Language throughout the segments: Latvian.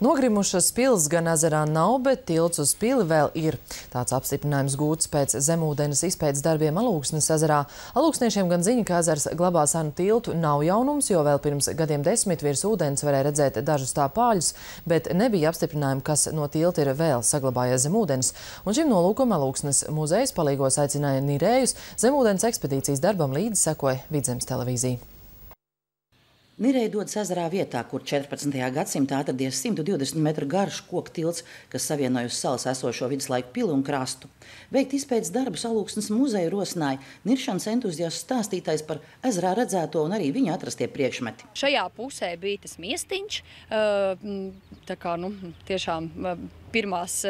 Nogrimušas pils gan ezerā nav, bet tilts uz pili vēl ir. Tāds apstiprinājums gūts pēc zemūdens izpētes darbiem Alūksnes ezerā. Alūksniešiem gan ziņa, ka ezers glabā senu tiltu, nav jaunums, jo vēl pirms gadiem 10 virs ūdens varēja redzēt dažus tā pāļus, bet nebija apstiprinājumi, kas no tilta ir vēl saglabājies zem ūdens. Un šim nolūkam Alūksnes muzejs palīgos aicināja nirējus. Zemūdens ekspedīcijas darbam līdzi sekoja Vidzemes televīzija. Nirēji dodas ezerā vietā, kur 14. gadsimtā atradies 120 metru garš koku tilts, kas savienoja uz salas esošo viduslaiku pili un krastu. Veikt izpētes darbus Alūksnes muzeju rosināja niršanas entuziastu stāstītājs par ezerā redzēto un arī viņa atrastie priekšmeti. Šajā pusē bija tas miestiņš, tā kā tiešām pirmās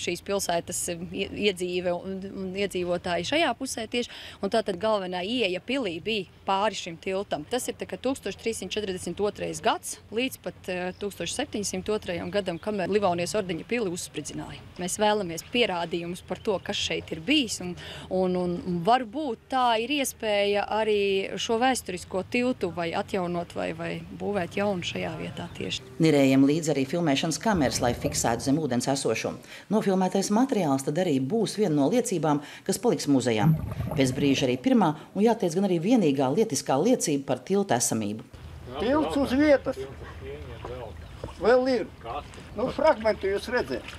šīs pilsētas iedzīve un iedzīvotāji šajā pusē tieši, un tātad galvenā ieeja pilī bija pāri šim tiltam. Tas ir 1342. gads līdz pat 1702. gadam, kamēr Livonijas ordeņa pili uzspridzināja. Mēs vēlamies pierādījumus par to, kas šeit ir bijis, un varbūt tā ir iespēja arī šo vēsturisko tiltu vai atjaunot vai būvēt jaunu šajā vietā tieši. Nirējiem līdz arī filmēšanas kameras, lai fiksētu zem ūdens esošo. Nofilmētais materiāls tad arī būs viena no liecībām, kas paliks muzejā. Pēc brīža arī pirmā un, jāteic, gan arī vienīgā lietiskā liecība par tilta esamību. Tilts uz vietas. Vēl ir. Fragmentu jūs redzēt.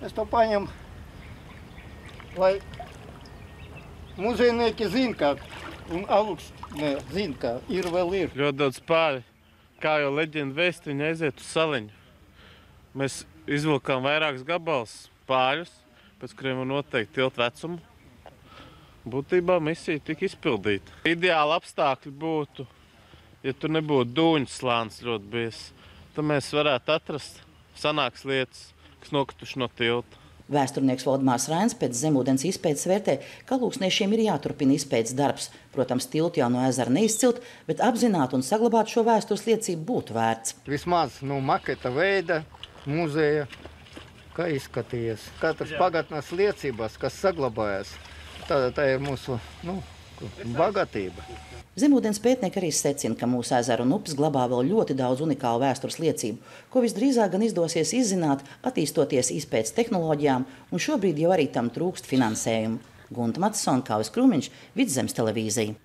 Es to paņemu, lai muzejnieki zina, kā, un Alūksne zina, kā ir vēl ir. Ļoti daudz pāļi, kā jau leģenda vēst, viņi aiziet uz saliņu. Mēs izvilkām vairākus gabalus pāļus, pēc kuriem var noteikt tiltu vecumu. Būtībā misija tika izpildīta. Ideāli apstākļi būtu, ja tur nebūtu dūņu slānis ļoti biezs, tad mēs varētu atrast sanāks lietas, kas nokrituši no tilta. Vēsturnieks Valdemārs Rains pēc zemūdens izpētes vērtē, ka alūksniešiem ir jāturpina izpētes darbs. Protams, tiltu jau no ezera neizcilt, bet apzināt un saglabāt šo vēstures liecību būtu vērts. Vismaz maketa veida muzeja, kā izskatījies. Katras pagatnās liecībās, kas saglabājas, tā ir mūsu bagātība. Zemūdens pētnieki arī secina, ka mūsu ezeru un upes glabā vēl ļoti daudz unikālu vēstures liecību, ko visdrīzāk gan izdosies izzināt, attīstoties izpētes tehnoloģijām, un šobrīd jau arī tam trūkst finansējumu. Gunta Matisona, Kauvis Krūmiņš, Vidzemes televīzija.